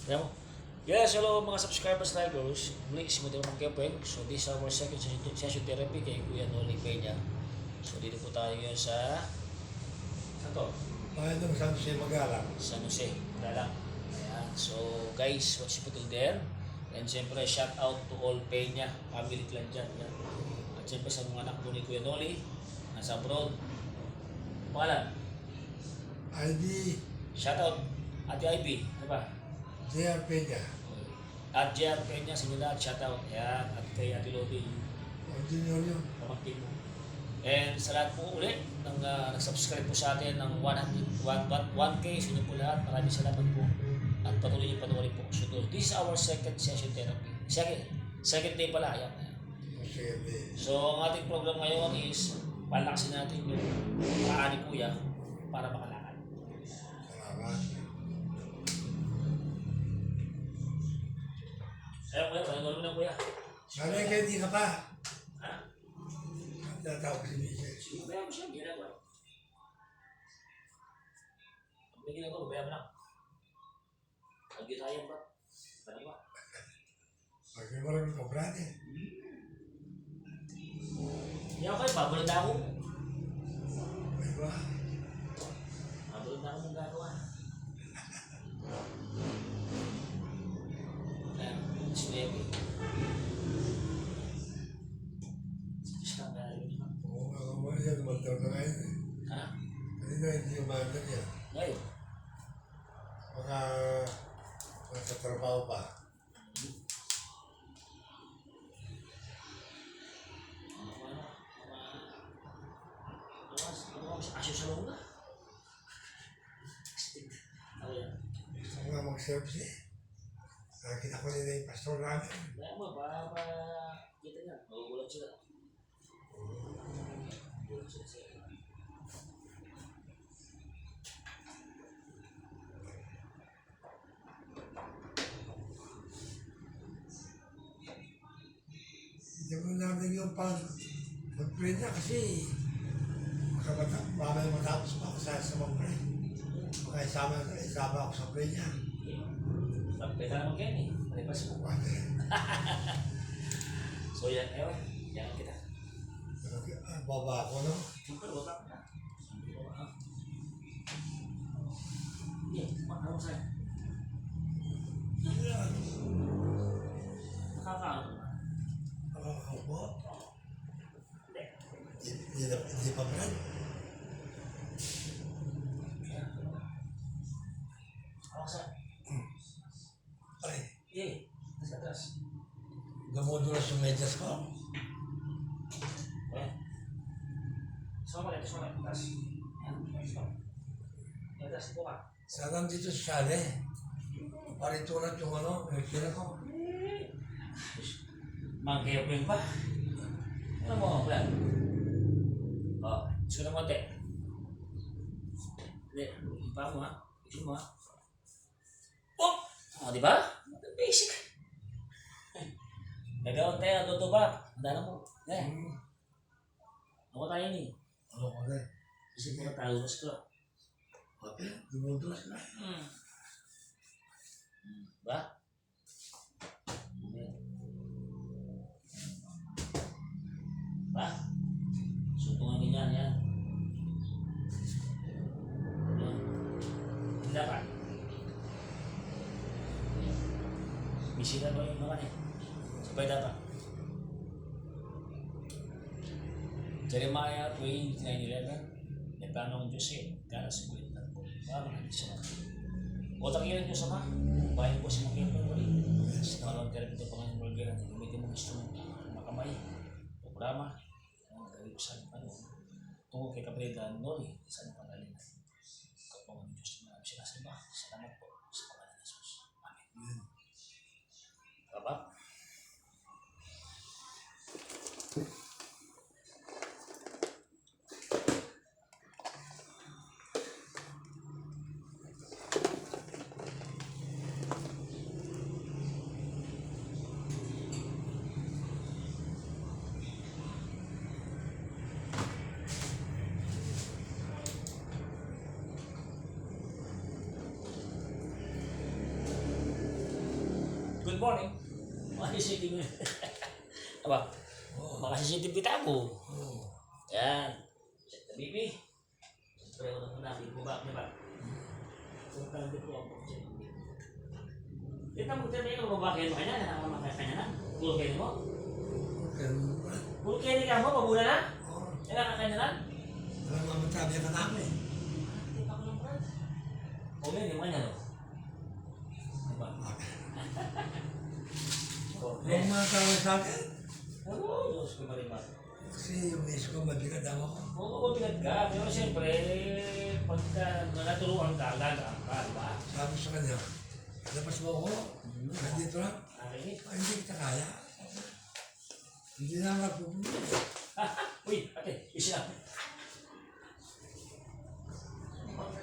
Alam mo? Yes, hello mga subscribers Tigers. Muli, si Mutero Magkepeng. So, this is our second session therapy kay Kuya Noli Peña. So, dito po tayo ngayon sa... Saan to? Bahay ng San Jose Magalang. San Jose. Magalang. Ayan. So, guys, watch po till there. And siyempre, shout out to all Peña. Family clan dyan. Ayan. At siyempre sa mga anak po ni Kuya Noli. Nasa abroad. Pangalan? ID Shout out. Ate Ivy. Ano ba? J.R. Peña. At JR Peña, sa inyo lahat, shoutout. Ayan, at kay Ate Lodi, O junior yun. pamangkin mo. And sa lahat po ulit, nag-subscribe po sa atin ng 1K, sa inyo po lahat, maraming salamat po. At patuloy niyo panoorin po. So, this is our second session therapy. Second day pala, ayan. Sige. So, ang ating program ngayon is, palaksin natin yung paraan ni Kuya para makalakad. Salamat. Ayan, Kuya, panoorin mo na, Kuya. Sana kayo di ka pa. Ha? Natawag si Michelle. Sige, bayan mo siya, ginagawa. May ginagawa, bayan mo lang. Nag-gitayan ba? Ano ba? Pagkaya maraming kabran eh. Hindi ako kayo, babulod na ako. May ba? Babulod na ako mong gagawa. Ayan, si Baby. Diyos ka, meron naman. Oo, yan. Magtaw na ngayon eh. Ha? Kanina hindi umagal yan. Ngayon. Baka sa trabaho pa. Asyo sa loob na. Ano yan? Gusto ko nga mag-service eh. Nakita ko nila yung pastor namin. Kaya mo, para kita niya. Magugulat sila. Magugulat sila sila. Hindi ko namin yung mag-pray niya kasi mamaya matapos pa ako sa mag-pray. Baka isama ako sa pray niya. Pagpita naman kayo eh. Malipas mo. So yan, ewan. Yan kita. Baba ako, no? Siyempre, wala ka na. Hindi, makakaroon sa'yo. Nakakaano na. Ako? Hindi. Hindi pa ba? Ako sa'yo. Ay, Hindi. Nasa atas. gumudulas yung medyas ko. Ayan. Sumama rin, sumama rin. Atas. Ayan, sumama. Atas, ito ka. Saan dito sa sali? Paritulat yung ano, yung sila ko. Mag-airplane pa. Ano mo, plan? Oh, susunod mo, te. Hindi, iba mo ha. Isin mo ha. Oh! Oh, di ba? Basic. Nagawin tayo, toto ba? Dala mo. Eh, ako tayo ni. Ano ko na? Isip mo na tayo, mas ko. Okay, gumudulas na. Ba? Ba? Suntungan ganyan, yan. Yan. Hindi pa. Bisita ba yung mga sabay dapat. Jeremiah 29:11. May plano ng Diyos eh. Kaya sa kulit ng po. Parang hindi siya. Utang yun yung Diyos Ama. Bayan po si Makiyan po rin. Sa mga therapy ito Panginoon Rolga natin. Gamitin mo instrumento. Makamay. Programa. Ang gawin ko sa ano. Tungo kay Kabreda Noli. Sa ano pangalan natin. Kapangan ng Diyos na marami sinasamba. Salamat po sa pangalan ng Jesus. Amen. Baba. morning. Mga CCTV. Aba, Oo. mga CCTV tabo. Oo. Yan. Check the BP. Siyempre, unang natin mo ba? Diba? Kung talagang dito ako check the BP. Dito mo tayo yung babakin mo kanya, nakamamakay kanya na. Puro kayo mo. Ganun ba? Puro kayo ka mo, pabula na. Oo. Kailangan ka kanya na. Alam mo, matabi ka na ako eh. Hindi pa ko lang brad. O yun, yung kanya no. Diba? Yung mga tawag sa akin, Oo, Diyos ko ba rin ba? kasi yung miss ko, mabigat ako. Oo, mabigat ka. Pero siyempre, pagka naturuan ka, gagaan ka, diba? Sabi sa kanya, labas mo ako, nandito lang. Nakinig. Ay, hindi kita kaya. Hindi na magpupunta. Uy, ate, isa lang.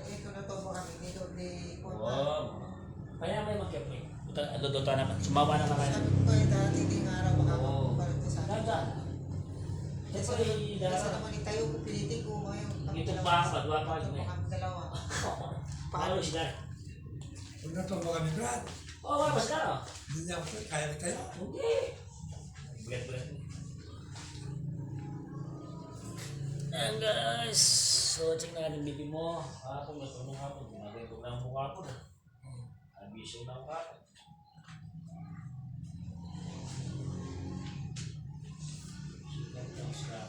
Ito na to mo kami dito di Wow. Kaya may mag-keep mo. Dota naman. Sumawa na kayo. Sabi ko eh, dati di nga araw Oo. makakapagpalit ko sa akin. Ganda. Siyempre, Kasi naman itayo ko, pilitin ko ngayon. ito pa, madwa pa. Ito mo kami dalawa. Paano sila? Huwag na tumba kami, Brad. Oo, wala mas ka. Hindi niya ako kaya na tayo. Hindi. Bulat-bulat. Ayan guys. So, check na natin BP mo. Hapon, matulong hapon. Gumagay ko na ang mukha ko na. Ambisyon na ang hapon. Sikat lang sa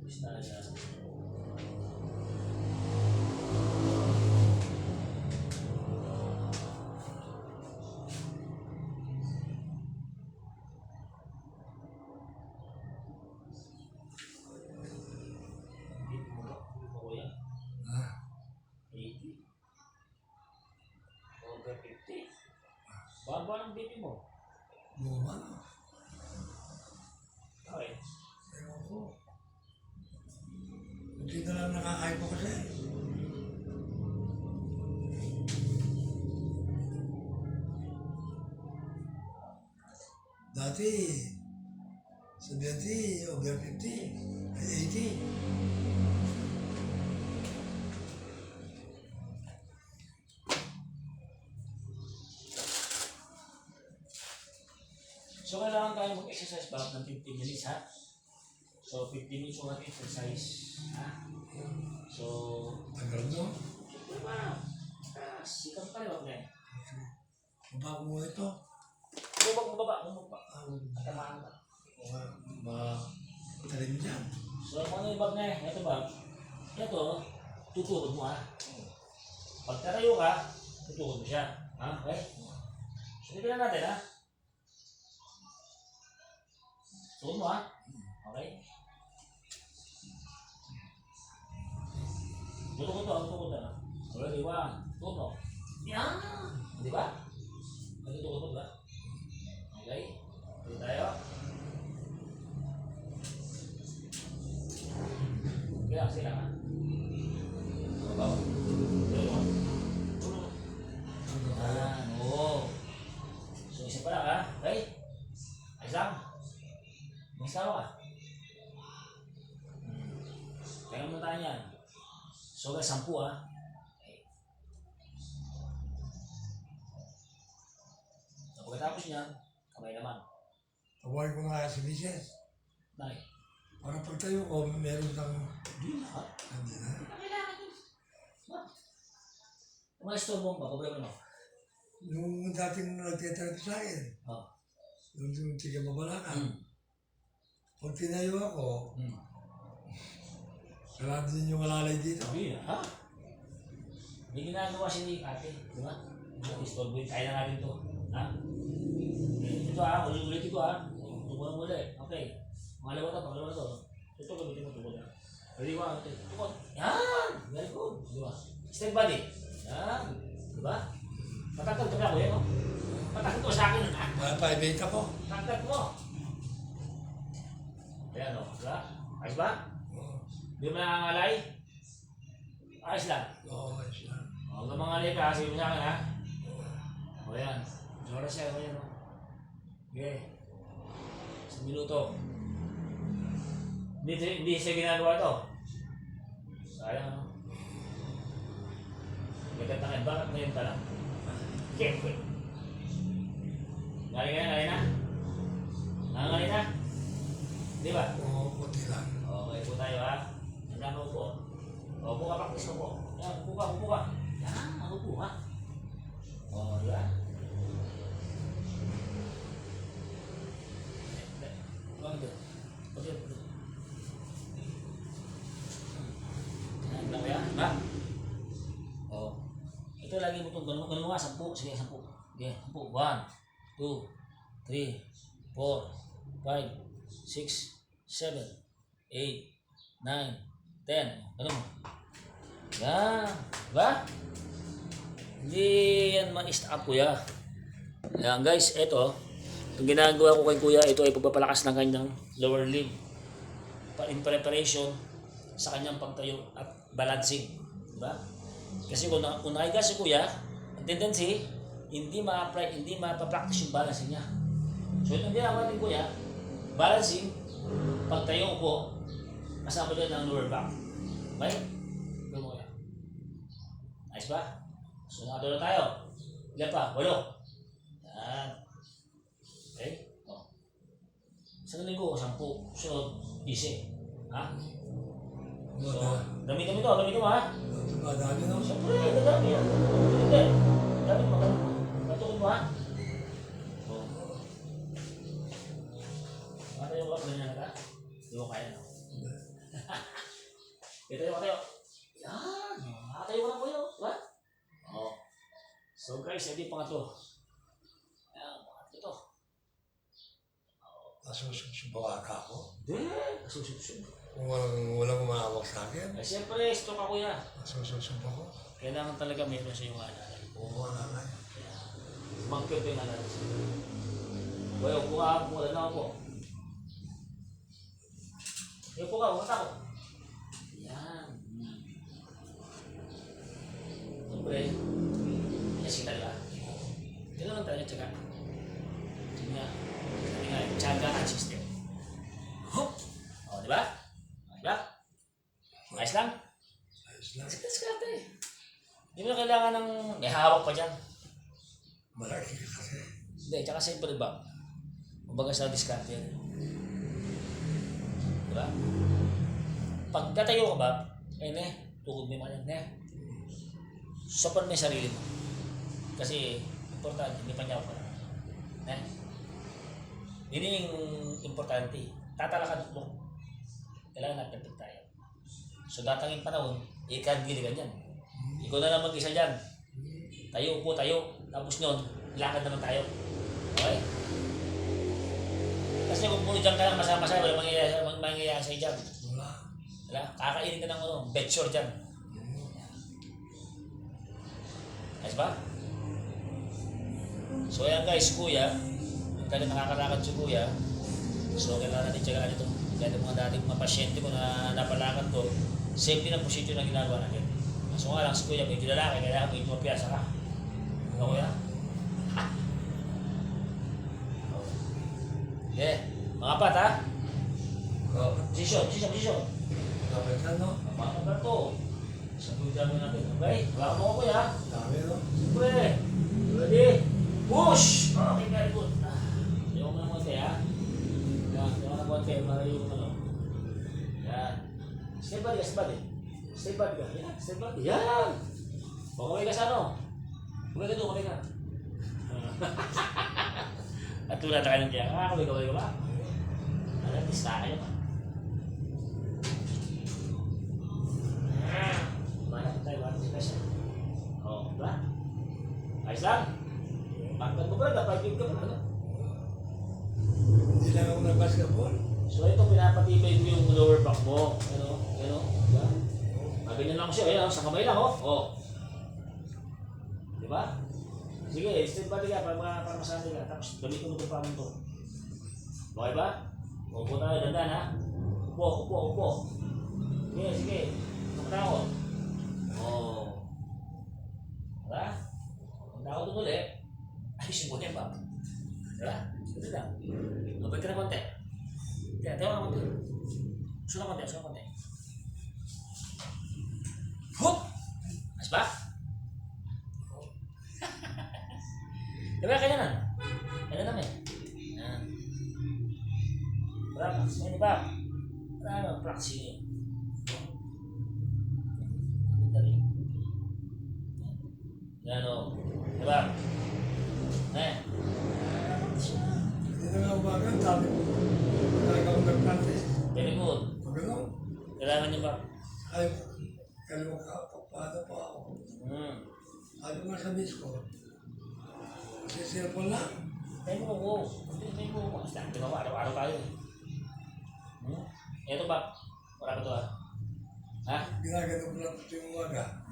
Bisaya. Hindi mo kuya. Ha? 80. Over 50. Baba ng BP mo. Buma. Okay. Ewan ko. Hindi na lang nakakain ko kasi. Dati, 70, over 50, ay 80. So, kailangan tayo mag-exercise back ng 15 minutes, ha? So, 15 minutes yung ating exercise, ha? So, Tagal no? diba? Sikap pa rin, wag na eh. Baba ko mo ito. Bumaba. Ang Katamaan ka. talim dyan. So, kung ano yung bag na eh, ito bag. Ito, tutukod mo, ha? Pag tatayo ka, tutukod mo siya. Ha? Okay? So, tignan natin, ha? Tutukod mo, ha? Okay? Tutukod na. Already, one, tutukod mo. Yan! Di ba? Tutukod mo, di ba? Okay? Tutukod tayo. Kaya sila, ha? Bawa. Oo. So, isa pa lang, ha? Okay? Ayos lang. May sawa ka. Kaya mo tayo yan. So, guys, 10, ha? Okay. So, pagkatapos niyan, kamay naman. Tawagin ko na kaya si Mrs. Dahil. Para pagtayo ko, meron ng... Hindi lahat. Hindi na. Kailangan yun. Yung mga store mo ba? Problema mo. Yung dating nagtitrip sa akin, Oo. yung tiga mabalakan, Hmm. pag tinayo ako, Hmm. sarado din yung alalay dito. Sabi ha? May ginagawa si ate, di ba? Istorbo yun, kaya na natin to. Ha? Ito ha, ulit ito ha. Tukod mo ulit. Okay. Pangalawa na to. Ito gamitin mo tukod ha. Ready, 1, 2, tukod. Yan! Very good. Di ba? Step body. Yan. Di ba? Matangkad ka na ko yan, no? Matangkad ko sa akin, ha? Para 5 ako. Tangkad mo. Ayan, no? Di ba? Ayos ba? Oo. Di mo nangangalay? Ayos lang. Oo, ayos lang. Huwag na mangalay ka, sabi mo sa akin, ha? O yan. Oras siya. O yan o. Okay. 1 minuto. Hindi siya ginagawa ito. Sayang ano. Magandang bakit ngayon pa lang? Okay, okay. Galing na? Nangangaling na? Di ba? Oo, puti lang. Okay po tayo ha. Handa mo po. Upo ka, practice mo po. Yan, upo ka. Yan, upo ha. O, di ba? Huwag ito. Yan, lang yan. Ha? O. Ito lagi mo itong ganun nga. 10. Sige, 10. Okay, 10. 1, 2, 3, 4, 5, 6, 7, 8, 9, 10. Ganun mo. Yan. Diba? Hindi yan ma-stop kuya. Yan guys, ito. Itong ginagawa ko kay kuya, ito ay pagpapalakas ng kanyang lower limb. In preparation sa kanyang pagtayo at balancing. Diba? Kasi kung nakahiga si kuya, ang tendency, hindi ma-practice yung balancing niya. So itong ginagawa natin kuya, balancing, pagtayo po, kasama doon ng lower back. Okay? Ito mo kaya. Nice ba? So nakatulog tayo. Ilan pa? 8. Yan. Okay? O. Isang linggo, 10. Sunod, 10. Ha? So, gamitin mo ha? Madami na. Siyempre, dadami yan. Hindi. Dami mo. Patukin mo ha? O. Nakatayo ka pala niya naka? Hindi mo kaya no? Tayo. Yan. Nakatayo ka na po yun. Diba? O. So guys, hindi pangatlo. Ayan, pangatlo ito. Nasusubawa ka ako. Hindi. Kasusubsub. Kung walang umahawak sa akin, Eh, siyempre, stroke ako ya. nasusuba ko. Kailangan talaga meron sa yung alala. Oo, wala na. Mangkot yung alala siya. Well, upo ka, upo na ako. Upo ka, upo ako. Yan. Siyempre, kasi talaga. Kailangan talaga tsaga. Tsaga at system. Hop! O, di ba? Diba? Ayos lang? Ayos lang. Diskarte. Hindi mo na kailangan ng may hawak pa dyan. Malaki ka kasi. Hindi, tsaka simple ba? Kumbaga sa diskarte yan. Diba? Pag tatayo ka ba, tukod mo yung mga yan, support mo yung sarili mo. Kasi, importante, hindi pa niya ako pala. Yun yung importante. Tatalakad mo. Kailangan natin tayo. So datangin panahon, ikagiligan yan. Ikaw na lang mag-isa dyan. Tayo, upo tayo. Tapos nyon, lakad naman tayo. Okay? Kasi kung puro dyan ka lang masama-masama, wala mangyayari sa'yo dyan. Wala? Kakainin ka ng bedsore dyan. Ayos ba? So ayan guys, kuya. Ang tagal nakakalakad si kuya. So kailangan natin tsagaan ito. Kaya yung mga dating mga pasyente ko na napalakad ko, same din ang posisyon na ginagawa natin. So nga lang si kuya, medyo lalaki, kaya medyo mapiyasa ka. Ano kuya? Okay, mga pat ha? Posisyon. Kapit ka, no? Mga pat to. Sa tuja mo natin. Okay, wala mo ko kuya. Dami, no? Siyempre. Ready? Push! Okay, very good. Ayaw mo na konti ha? Yan, ayaw mo na konti. Marayo mo na. Yan. Step body ka. Yan, step body. Yan! O, kamay ka sa ano? Kamay ka. At tulad na kayo ng tiyak. Kamay ka ba? Alam, tista kayo pa. Manap tayo, ka siya. O, diba? Ayos lang. Pagkat mo ba, napagin ka pa, ano? Hindi lang ako na basketball. So ito, pinapatibay mo yung lower back mo. Diba? Ganyan lang siya, ayan, sa kamay lang, oh. Diba? Sige, step body ka, para masanay ka. Tapos, gamitin mo ito pa mo ito. Okay ba? Upo tayo, dandan ha? Upo. Sige. Tumakta ako. Oh. Diba? Punta ako ito ulit. fishing ko ba? Diba? Ito lang. Mabalik ka na konti. Tayo na konti. Sulang konti, sulang konti. Hup! Ayos ba? Diba, kaya na? Kaya na namin. Yan. Practice. May diba? Wala practice. Yan o. Diba? Hindi na nga umaga, sabi ko. Nagawang nag-practice. Very good. Magalang. Kailangan niyo ba? Ay, kaliwa ka, paano pa ako. Sabi ko sa miss ko, kasi cellphone lang. Tayo mo ko. Tayo mo ko. Basta, di ba ko, araw-araw tayo. Ito ba? Wala ba ito ah? Ha? Ginagano ko lang ito yung umaga.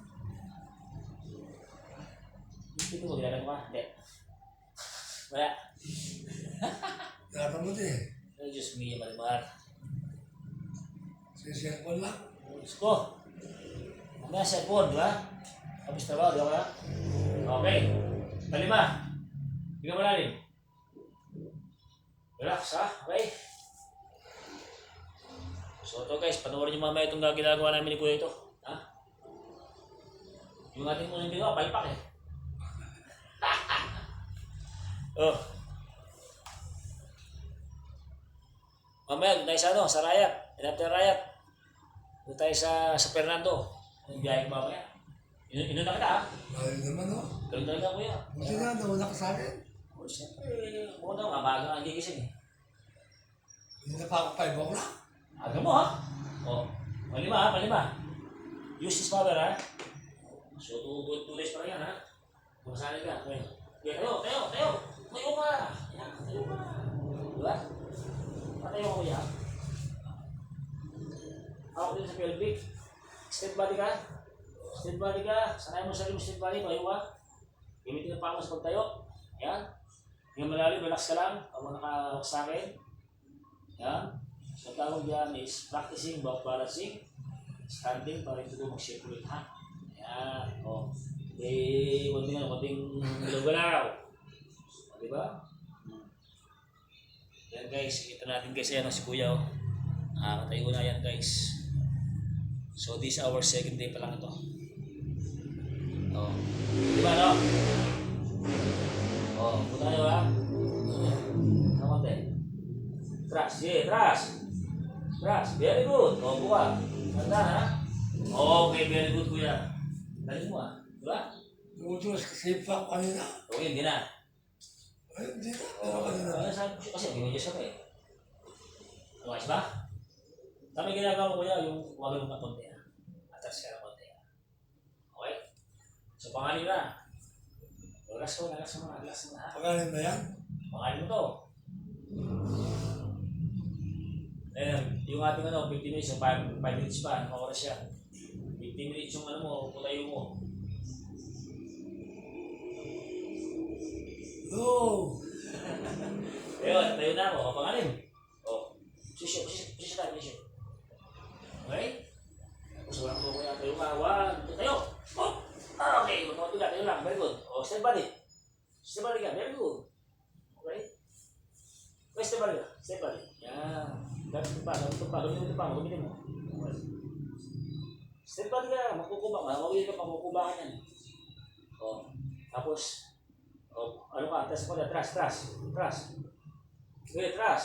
Ito mo, ginagano ka? Hindi. Wala. Nata mo din eh. Ay, Diyos mio, malimar. Kasi cellphone lang. Diyos ko. Mamaya cellphone, di ba? Kapis trabaho, di ba kaya? Okay. Palima. Bigyan mo natin. Relax, ha? Okay? So ito guys, panoorin nyo mamaya itong ginagawa namin ni Kuya ito. Ha? Yung ating unang ginawa, palpak eh. Oh. Mamaya, doon tayo sa ano, sa Rayat. After Rayat. Doon tayo sa Fernando. Yung biyahe ko mamaya. Ino na kita ha? Ayun naman o. Ganun talaga Kuya. Buti na, nauna ka sa akin. Oh, siyempre, muna nga, maaga nga ang gigising eh. Hindi na pa ako 5 o'clock. Aga mo ha? Oh, malima ha, malima. Use this power ha. So, 2 days pa lang yan ha. Masanay ka. Okay. Yeah, tayo. Tayo ka. Yan, tayo ka. Diba? Patayo ko yan. Ako din sa pelvic. Step body ka. Step body ka. Sanay mo sarili mo step body. Tayo ka. Gamitin ang pama sa pagtayo. Yan. Yung malalim, relax ka lang. Huwag mo nakawak sa akin. Yan. So, tawag dyan is practicing about balancing. Standing para ito mag-shape ulit ha. Yan. O. Kunting galaw-galaw. O, diba? Yan guys. Kita natin guys. Ayan o si Kuya o. Nakakatayo na yan guys. So, this is our second day pa lang ito. O. Diba no? O. Punta tayo ha. Kamote. Trust. Yeah, trust. Trust. Very good. O, buka. Ganda ha? Okay, very good Kuya. Galing mo ah. Diba? Tumutulas kasi pa ako kanina. Okay, hindi na. Ay, hindi na. Pero kanina. Ano sabi ko kasi, binidyo siya eh. Lumayas ba? Tama yung ginagawa ko Kuya, yung huwag ka konti ha. Atras ka na konti ha. Okay? So, pangalim na. Relax mo ha. Pagaling na yan. Pangalim mo to. Yung ating 50 minutes, yung 5 minutes pa, anong oras yan? 50 minutes yung putayo mo. No! Ayun, tayo na ako, pangalim. O, susyo. Okay? Tapos walang ko kuya, tayo ka, 1, 2, tayo. Oh! Okay, magkakot ka, tayo lang, very good. O, step body. Step body ka, very good. Okay? Okay, step body. Yan. Gamit pa. Gamitin mo. Okay. Step body ka, magkukubang. Mawili ka, magkukubangan yan. O, tapos, ano ka, tras ko na, tras. Okay, tras.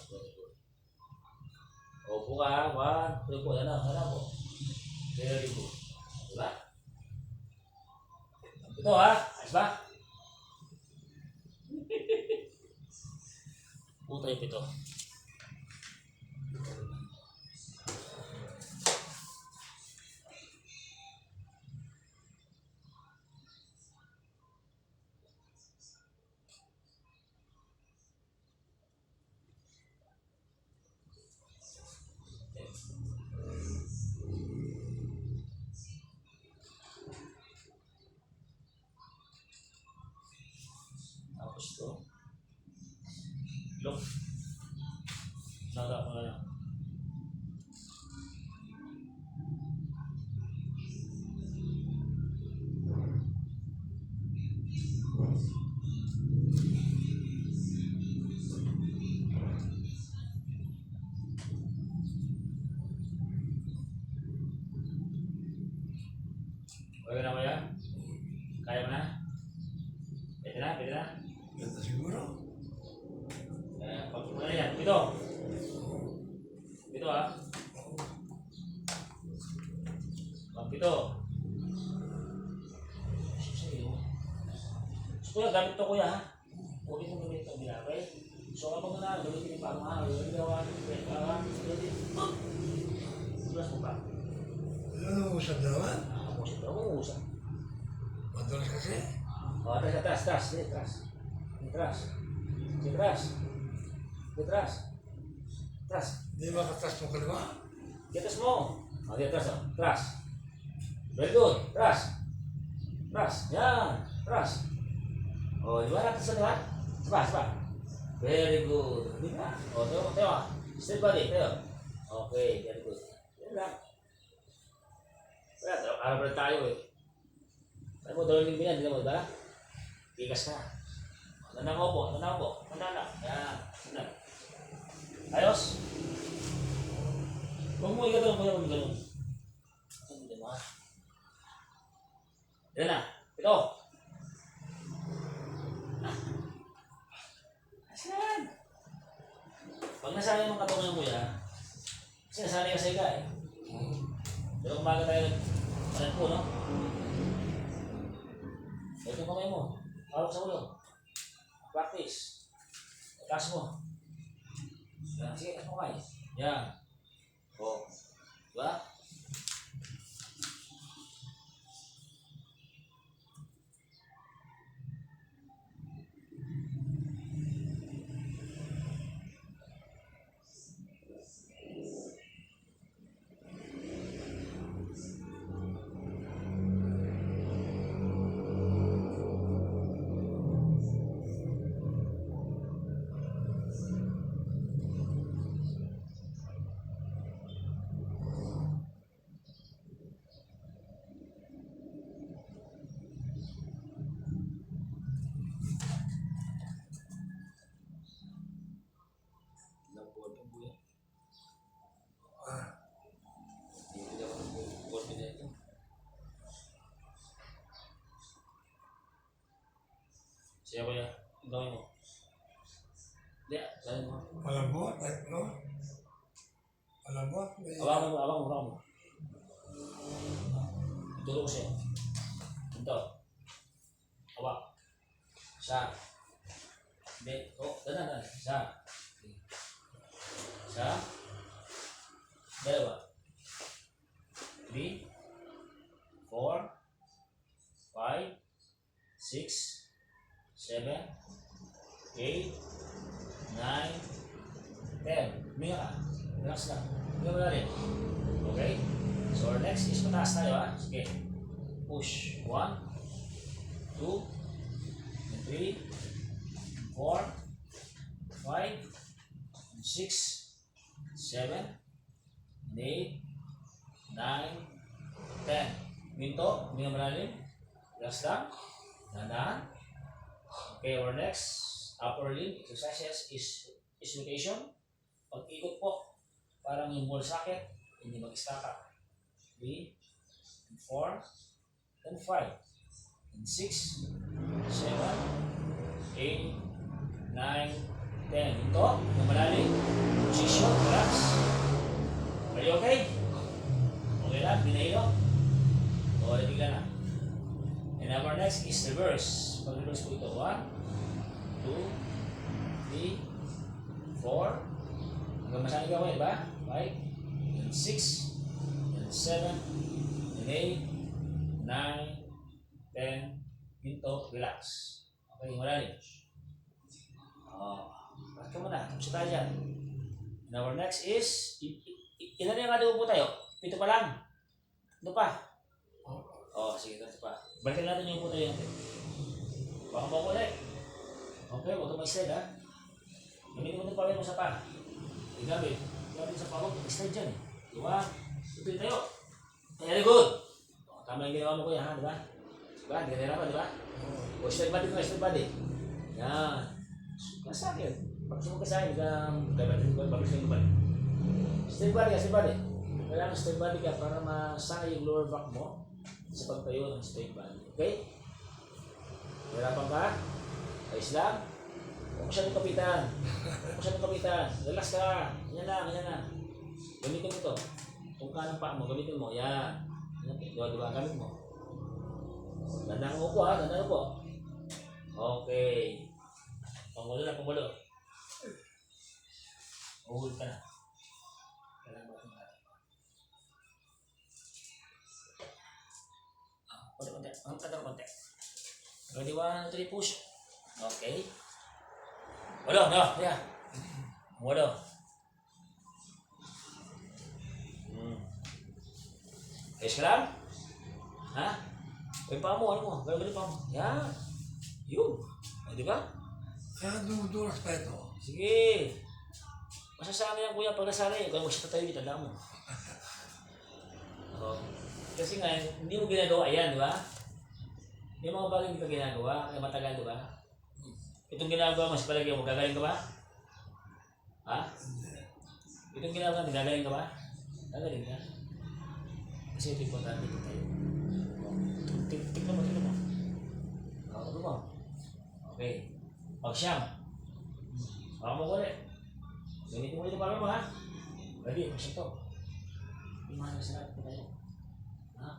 Very good. Opo ka, 1, 2, po, ano po. Very good. Diba? Ito ha, ayos ba? Puta yung pito. Tapos ito. Look. Nada ko na yan. Okay na kuya? Kaya mo na? Pwede na? Pwede na? Ganda siguro. Pag mo na yan. Ito. Ito ah. Pag ito. So kuya, gamit to kuya ha. Huwag itong gamit itong binabay. So kapag na gamitin yung pamahal, yung gawa, tulas mo pa. Ano mo usap na naman? Usap daw, usap. Madulas kasi. Atras. Di ba katas mo kaliwa? Di atas mo. Di atas oh. Atras. Very good. Atras. Yan. Atras. Oh, di ba natin sa lihat? Sabah. Very good. Di ba? Oh, tayo. Straight body, tayo. Okay, very good. Yan lang. Kaya, araw pa tayo eh. Alam mo, dalawang linggo yan, di mo ba? Tigas ka. Tandang opo. Tandang lang. Yan. Tandang. Ayos. Huwag mo igatong, huwag mo igatong. Hindi mo ha. Yan na. Ito. Asan? Pag nasanay mong katungan mo yan, kasi nasanay ka sa iga eh. Pero umaga tayo nag po, no? Ito yung kamay mo. Hawak sa ulo. Practice. Taas mo. Yan. Sige, taas mo kamay. Yan. O. Diba? Siya kuya, ang gawin mo. Hindi, gawin mo. Malambot, no? Malambot. Abang mo. Ituro ko siya. Ito. Hawak. Siya. Hindi. Danan. Siya. Siya. Dalawa. 3, 4, 5, 6, 7, 8, 9, 10. Huminga ka. Relax lang. Huminga mo na rin. Okay? So our next is mataas tayo ha. Sige. Push. 1, 2, 3, 4, 5, 6, 7, 8, 9, 10. Minto. Huminga mo na rin. Relax lang. Dahan. Okay, our next upper limb exercises is rotation. Pag-ikot po, parang yung ball socket, hindi mag-stack up. 3, 4, and 5, and 6, 7, 8, 9, 10. Ito, yung malalim. Position, relax. Are you okay? Okay lang, binahilo. O, bigla na. And our next is reverse. Pag-reverse po ito. 1, 2, 3, 4. Hanggang masanay ka mo, diba? 5, and 6, and 7, and 8, 9, 10. Pinto, relax. Okay, malalim. Bakit ka muna? Tapos tayo dyan. And our next is, ilan yung nga po tayo? 7 pa lang. Ito pa. Sige, ito pa. Balikan natin yung puto yung baka makulay. Okay, huwag ka mag-slide ha. Gamitin mo ito pa rin mo sa pa. Gamit sa pa. Huwag mag-slide dyan. Diba? Ito yung tayo. Very good. Tama yung ginawa mo kuya ha, diba? Diba? Hindi ka nahirapan, diba? O, slide body ko, slide body. Yan. Kasakit. Pag sumag ka sa akin, babalik sa balik. Slide body ka, slide body. Kailangan slide body ka para masanay yung lower back mo sa sa pagtayo ng straight body. Okay? Hirapan ka? Ayos lang? Huwag siya ng kapitan. Huwag siya ng kapitan. Relax ka. Ganyan lang, ganyan lang. Gamitin mo to. Kung kanang paa mo, gamitin mo. Yan. Diba, gamit mo. Gandang upo ha, gandang upo. Okay. Pangulo na, pangulo. Uhul ka na. Kailangan mo natin. Konti. Ang tagal konti. Ready, 1, 2, 3, push. Okay. Walo, no, yeah. Walo. Ayos ka lang? Ha? Ay, pa mo, ano mo? Gano'n pa mo. Yan. Yun. O, di ba? Kaya dumudulas pa ito. Sige. Masasana yan, kuya, pag nasana kung siya tatayo dito, tanda mo. Oo. Kasi nga, hindi mo ginagawa yan, di ba? Yung mga bagay hindi ka ginagawa, kaya matagal, di ba? Itong ginagawa, mas palagi mo, gagaling ka ba? Ha? Itong ginagawa, gagaling ka ba? Gagaling ka. Kasi ito importante dito tayo. Tignan mo. Ano mo? Okay. Pag-siyam. Baka mo ulit. Gamitin mo ulit yung bagay mo, ha? Ready, pag-siyam to. Imahan sa lahat ko tayo. Ha?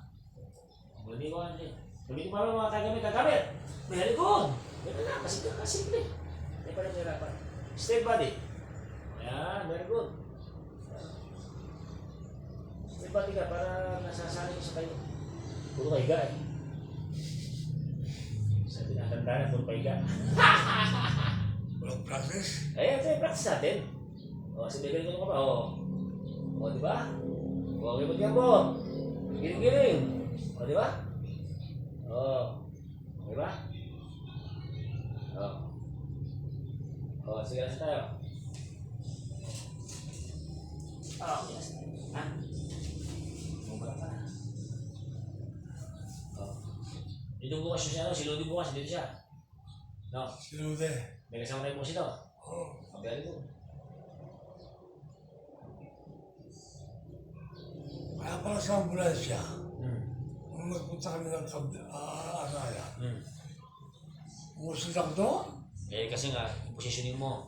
Ready ko, Andre. Gamitin mo bagay mo, kagamit. Very good. Ganun lang, kasimple. Hindi pa rin nahirapan. Straight body. Ayan, very good. Straight body ka para nasasanay sa kayo. Puro kahiga eh. Sabi na, tanda na, puro kahiga. Walang practice. Ayan, ito yung practice natin. O, sabihin ko ka pa, o. O, di ba? O, gabot yan po. Giling-giling. O, di ba? O. Di ba? O. O, sige na tayo. O, yes. Ha? Mumura ka na. O. Dito bukas siya, si Lodi bukas, dito siya. No? Sinude. May kasama tayo po sito. Oo. Pagdali ko. Kaya pala sa ambulansya, Hmm. nung nagpunta kami ng Araya, Hmm. umusunod ako doon. Eh, kasi nga, yung positioning mo.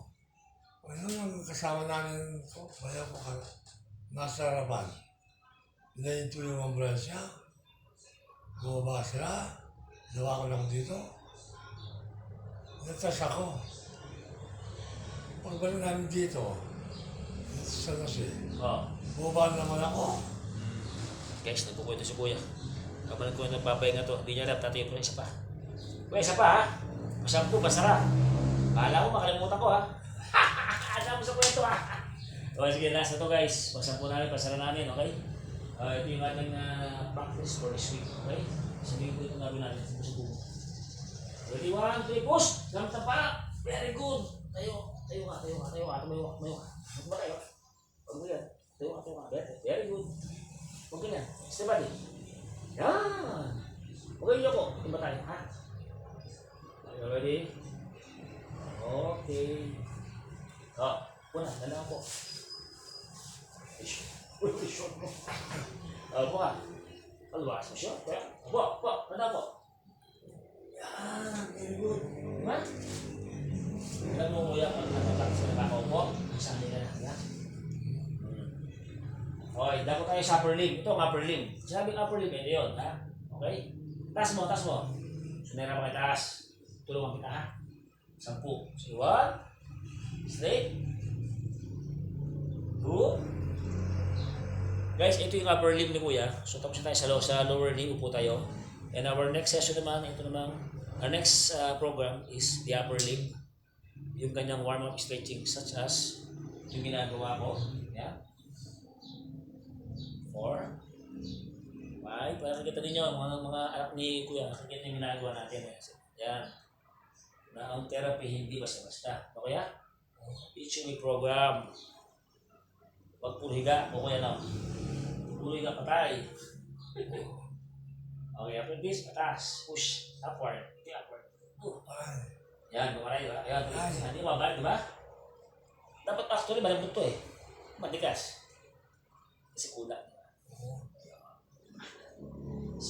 Ano nang kasama namin, bayaw ko ka, nasa harapan. Pinahinto yung ambulansya. Bumaba sila. Dawa ko lang dito. Natas ako. Pagbalik namin dito sa nasi, Oo. bumaba naman ako. Guys, nagkukwento si Kuya. Kapag ko nagpapahinga to, hindi niya alam, tatayo pa isa pa. Kuya, isa pa ha? Masampu, masara. Kala ko, makalimutan ko ha. Alam mo sa kwento ha. O sige, last na to guys. Masampu namin, pasara namin, okay? Ito yung ating practice for this week, okay? Sabihin ko itong gawin natin sa buong. Ready, 1, 2, push! Gamit ang para. Very good. Tayo ka. Tumayo ka. Huwag ba tayo? Huwag mo yan. Tayo ka. Very good. Huwag ganyan. Stay body. Yan. Huwag ganyan ako. Tumba tayo, ha? Are you ready? Okay. Una, dala ako. Uy, short mo. Buka. Alwas mo siya. Buka. Dala ako. Yan. Very good. Diba? Alam mo kuya, pag natatak sa nakakaupo, isang nila na, ya? Okay, dapat tayo sa upper limb. Ito ang upper limb. Sinabing upper limb, ito yun, ha? Okay? Taas mo. Sunera pa kayo taas. Tulungan kita, ha? 10. So, 1. Straight. 2. Guys, ito yung upper limb ni kuya. So, tapos na tayo sa lower limb. Upo tayo. And our next session naman, our next program is the upper limb. Yung kanyang warm-up stretching such as yung ginagawa ko. Yeah. 4, 5. Para kita ninyo, mga anak ni Kuya, nakikita yung ginagawa natin. Yan. Na ang therapy hindi basta-basta. O kaya? Teaching me program. Huwag puro higa. O kaya na. Puro higa, patay. Okay, after this, patas. Push. Upward. Okay, upward. Ay. Yan, bumaray, diba? Ayan, hindi mabalik, diba? Dapat actually malambot to eh. Matigas. Kasi kulang. So,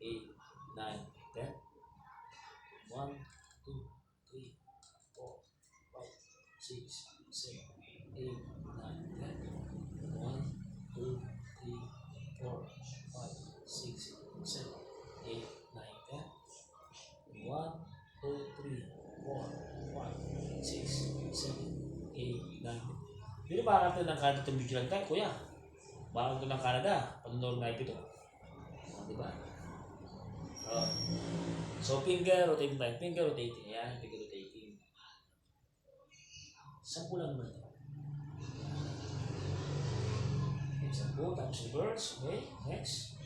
8, 9, 10. 1, 2, 3, 4, 5, 6, 7, 8, 9, 10. 1, 2, 3, 4, 5, 6, 7, 8, 9, 10. 1, 2, 3, 4, 5, 6, 7, 8, 9, 10. Hindi ba natin ng Canada itong video lang tayo, kuya? Bakit ito ng Canada? Pag-norm na ito. Diba? Oh. So, finger rotating tayo. Finger rotating. Ayan, finger rotating. 10 lang naman ito. Okay, 10. Tapos reverse. Okay, next.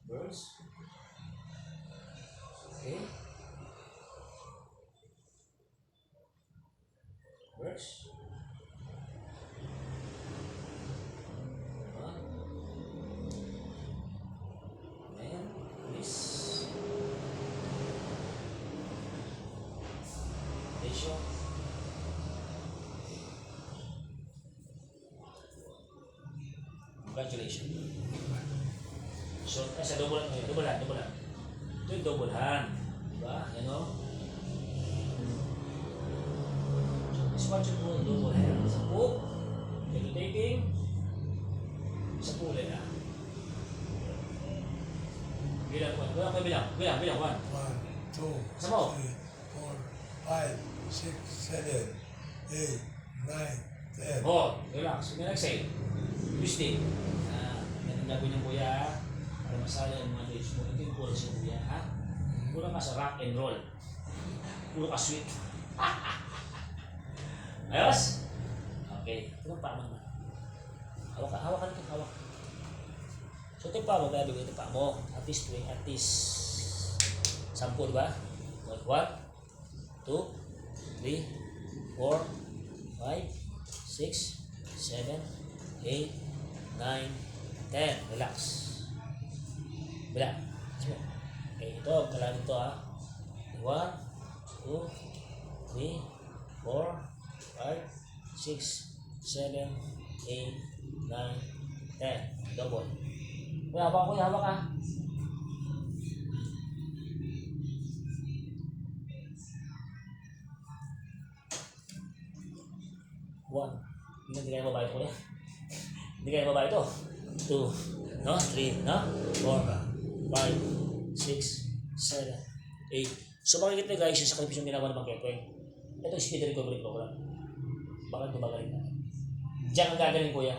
Reverse. Okay. Reverse. Ratio. Congratulations. So, sa double hand. Ito yung double hand. Diba? Yan o. So, this one should go double hand. 10. Rotating. 10 ulit ah. Bilang. 1, 2, 3, 4, 5, 6, 7, 8, 9, 10. Oh, relax. Yung exhale. Twisting. Ganun gagawin ng kuya ha. Para masala yung mga legs mo. Ito yung puro sa kuya ha. Puro ka sa rock and roll. Puro ka sweet. Ayos? Okay. Ito yung pa mo naman. Hawak ka nito. Hawak. So ito yung pa mo. Gagawin ito pa mo. At least 10, diba? 1, 2, 3, 4, 5, 6, 7, 8, 9, 10. Relax. Bila. Okay, ito. Kailangan ito ha. 1, 2, 3, 4, 5, 6, 7, 8, 9, 10. Double. Kuya, hawak ka. 1. Hindi kaya babae ito kuya. Hindi kaya babae ito. 2, no? 3, no? 4, 5, 6, 7, 8. So makikita nyo guys, yung sakripisyo yung ginagawa ng Mang Kepeng. Ito yung speed recovery program. Bakit gumagaling na? Diyan ang gagaling kuya.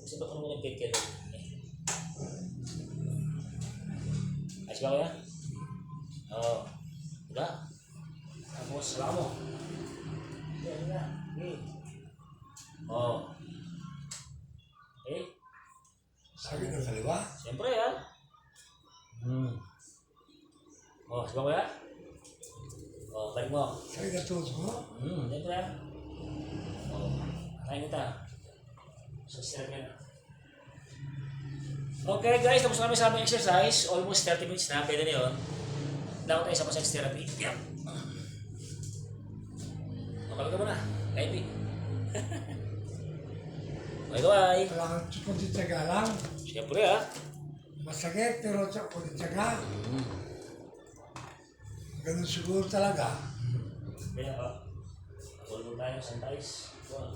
Kasi ba't ano mo nag-get ayos ba kuya? Oo. Diba? Tapos, wala mo. Yan na. Okay. Oo. Okay. Sakit ng kaliwa. Siyempre yan. Oh, diba kuya? Oh, balik mo. Sakit ng tuhod mo. Siyempre yan. Oh, kain kita. So, sirap yan. Okay guys, tapos kami sa aming exercise. Almost 30 minutes na. Pwede na yun. Dapat tayo sa massage therapy. Yep. Makapag ka muna. Kaipig. Bye-bye. Kailangan kunti tiyaga lang. Siyempre ha. Masakit pero kunti tiyaga. Ganun siguro talaga. Kaya ka. Tulog tayo sa santais. Buwan.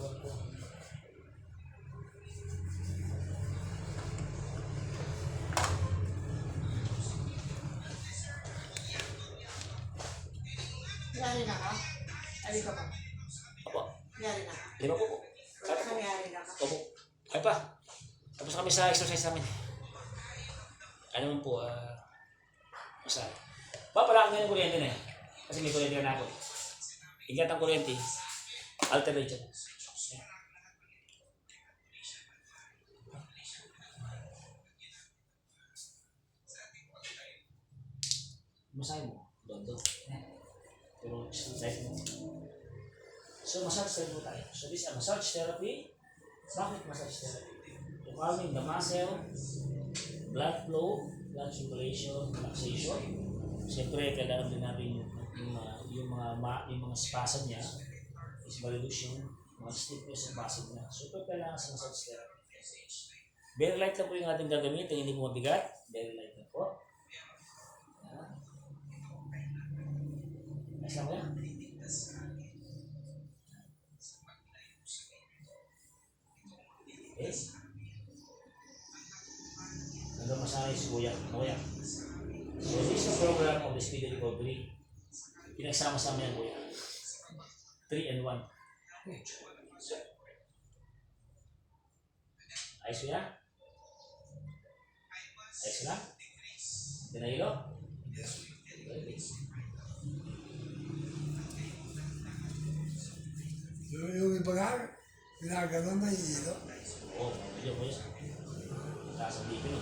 Yari na ka? Ali ka pa? Apo. Yari na ka? 5 po. Nangyari na ka? Opo. Ay pa. Tapos kami sa exercise namin. Ano man po, masaya. Papala ang ganyan kuryente na eh. Kasi may kuryente na ako. Ingat ang kuryente. Alternate siya. Masaya mo. Dondo. Pero exercise mo. So, massage therapy tayo. So, this is a massage therapy. Bakit massage therapy? To calming the muscle, blood flow, blood circulation, relaxation. Siyempre, kailangan din natin yung mga spasm niya is ma-reduce yung mga stiffness ng muscle niya. So, ito kailangan sa massage therapy. Very light lang po yung ating gagamitin, hindi po mabigat. Very light lang po. Yan. Ayos lang mo yan. Okay. Hanggang masanay si Kuya. Kuya. So this is a program of the speed recovery. Pinagsama-sama yan Kuya. 3 and 1. Ayos Kuya? Ayos na? Hindi na hilo? Yung iba nga, ginaganon na hihilo. Oo, medyo Kuya. Taas ang dito no.